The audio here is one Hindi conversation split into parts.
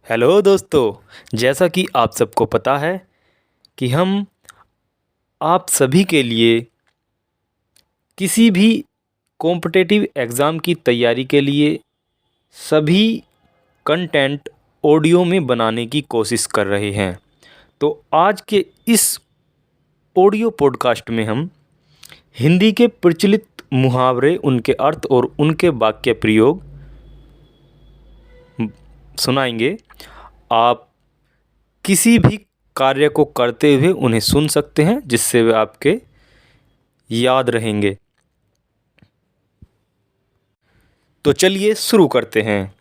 हेलो दोस्तों, जैसा कि आप सबको पता है कि हम आप सभी के लिए किसी भी कॉम्पिटिटिव एग्ज़ाम की तैयारी के लिए सभी कंटेंट ऑडियो में बनाने की कोशिश कर रहे हैं। तो आज के इस ऑडियो पॉडकास्ट में हम हिंदी के प्रचलित मुहावरे, उनके अर्थ और उनके वाक्य प्रयोग सुनाएंगे। आप किसी भी कार्य को करते हुए उन्हें सुन सकते हैं, जिससे वे आपके याद रहेंगे। तो चलिए शुरू करते हैं।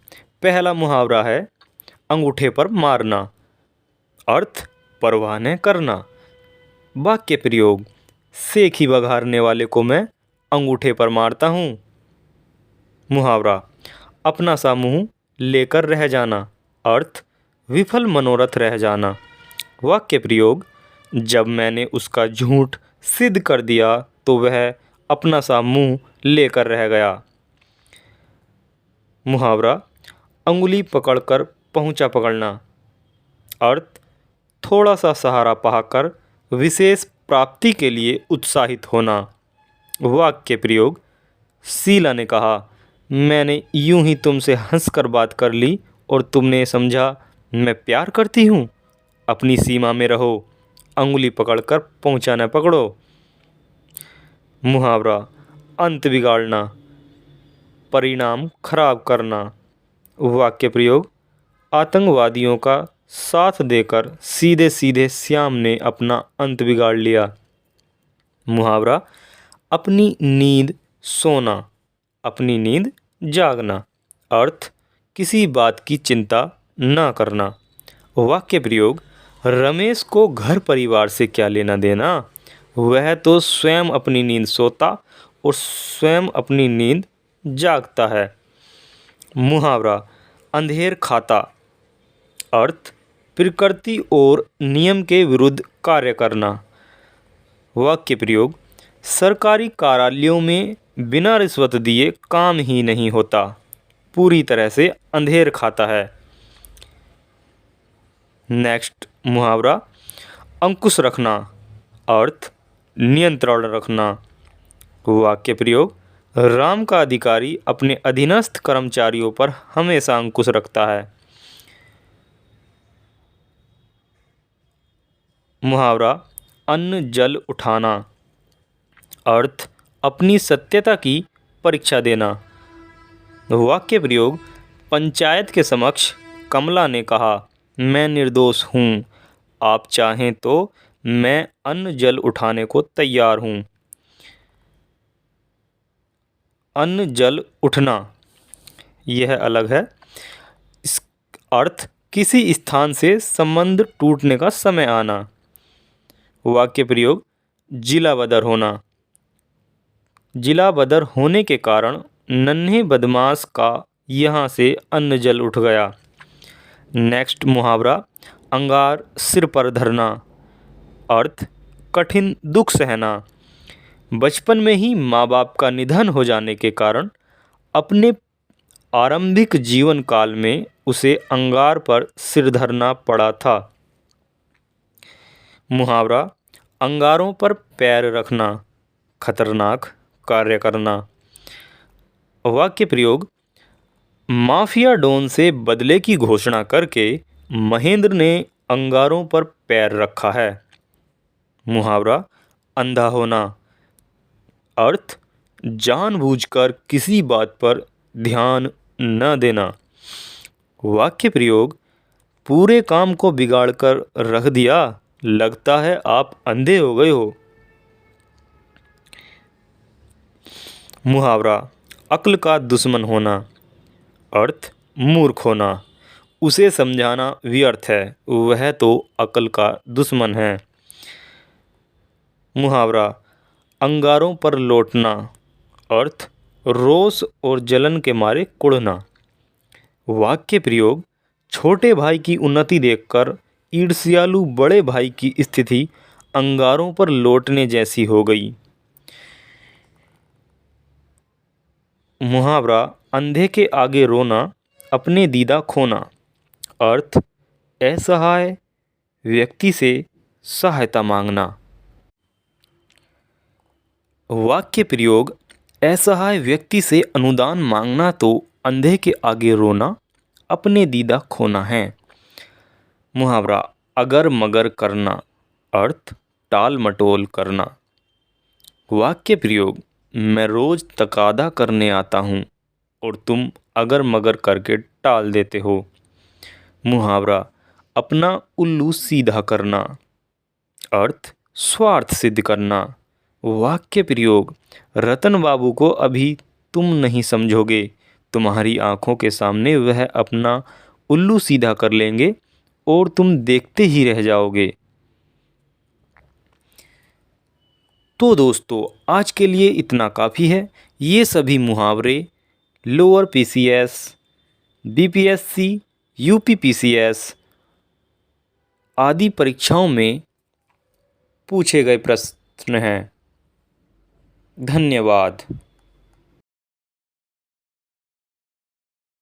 पहला मुहावरा है अंगूठे पर मारना। अर्थ परवाह न करना। वाक्य प्रयोग सेखी बघारने वाले को मैं अंगूठे पर मारता हूँ। मुहावरा अपना सा मुंह लेकर रह जाना। अर्थ विफल मनोरथ रह जाना। वाक्य प्रयोग जब मैंने उसका झूठ सिद्ध कर दिया तो वह अपना सा मुंह लेकर रह गया। मुहावरा अंगुली पकड़कर पहुंचा पकड़ना। अर्थ थोड़ा सा सहारा पाकर विशेष प्राप्ति के लिए उत्साहित होना। वाक्य प्रयोग शीला ने कहा, मैंने यूं ही तुमसे हंसकर बात कर ली और तुमने समझा मैं प्यार करती हूँ। अपनी सीमा में रहो, अंगुली पकड़कर पहुंचा न पकड़ो। मुहावरा अंत बिगाड़ना, परिणाम खराब करना। वाक्य प्रयोग आतंकवादियों का साथ देकर सीधे सीधे श्याम ने अपना अंत बिगाड़ लिया। मुहावरा अपनी नींद सोना, अपनी नींद जागना। अर्थ किसी बात की चिंता न करना। वाक्य प्रयोग रमेश को घर परिवार से क्या लेना देना, वह तो स्वयं अपनी नींद सोता और स्वयं अपनी नींद जागता है। मुहावरा अंधेर खाता। अर्थ प्रकृति और नियम के विरुद्ध कार्य करना। वाक्य प्रयोग सरकारी कार्यालयों में बिना रिश्वत दिए काम ही नहीं होता, पूरी तरह से अंधेर खाता है। नेक्स्ट मुहावरा अंकुश रखना। अर्थ नियंत्रण रखना। वाक्य प्रयोग राम का अधिकारी अपने अधीनस्थ कर्मचारियों पर हमेशा अंकुश रखता है। मुहावरा अन्न जल उठाना। अर्थ अपनी सत्यता की परीक्षा देना। वाक्य प्रयोग पंचायत के समक्ष कमला ने कहा, मैं निर्दोष हूँ, आप चाहें तो मैं अन्न जल उठाने को तैयार हूँ। अन्न जल उठना यह अलग है। इस अर्थ किसी स्थान से संबंध टूटने का समय आना। वाक्य प्रयोग जिला बदर होना। जिला बदर होने के कारण नन्हे बदमाश का यहाँ से अन्न जल उठ गया। नेक्स्ट मुहावरा अंगार सिर पर धरना। अर्थ कठिन दुख सहना। बचपन में ही माँ बाप का निधन हो जाने के कारण अपने आरंभिक जीवन काल में उसे अंगार पर सिर धरना पड़ा था। मुहावरा अंगारों पर पैर रखना, खतरनाक कार्य करना। वाक्य प्रयोग माफिया डॉन से बदले की घोषणा करके महेंद्र ने अंगारों पर पैर रखा है। मुहावरा अंधा होना। अर्थ जानबूझकर किसी बात पर ध्यान न देना। वाक्य प्रयोग पूरे काम को बिगाड़ कर रख दिया, लगता है आप अंधे हो गए हो। मुहावरा अक्ल का दुश्मन होना। अर्थ मूर्ख होना, उसे समझाना व्यर्थ है, वह तो अक्ल का दुश्मन है। मुहावरा अंगारों पर लौटना। अर्थ रोष और जलन के मारे कुढ़ना। वाक्य प्रयोग छोटे भाई की उन्नति देखकर ईर्ष्यालु बड़े भाई की स्थिति अंगारों पर लौटने जैसी हो गई। मुहावरा अंधे के आगे रोना, अपने दीदा खोना। अर्थ असहाय व्यक्ति से सहायता मांगना। वाक्य प्रयोग असहाय व्यक्ति से अनुदान मांगना तो अंधे के आगे रोना, अपने दीदा खोना है। मुहावरा अगर मगर करना, अर्थ टाल मटोल करना। वाक्य प्रयोग मैं रोज तकादा करने आता हूँ और तुम अगर मगर करके टाल देते हो। मुहावरा अपना उल्लू सीधा करना, अर्थ स्वार्थ सिद्ध करना। वाक्य प्रयोग रतन बाबू को अभी तुम नहीं समझोगे, तुम्हारी आंखों के सामने वह अपना उल्लू सीधा कर लेंगे और तुम देखते ही रह जाओगे। तो दोस्तों आज के लिए इतना काफ़ी है। ये सभी मुहावरे लोअर पीसीएस, बीपीएससी, यूपीपीसीएस आदि परीक्षाओं में पूछे गए प्रश्न हैं। धन्यवाद।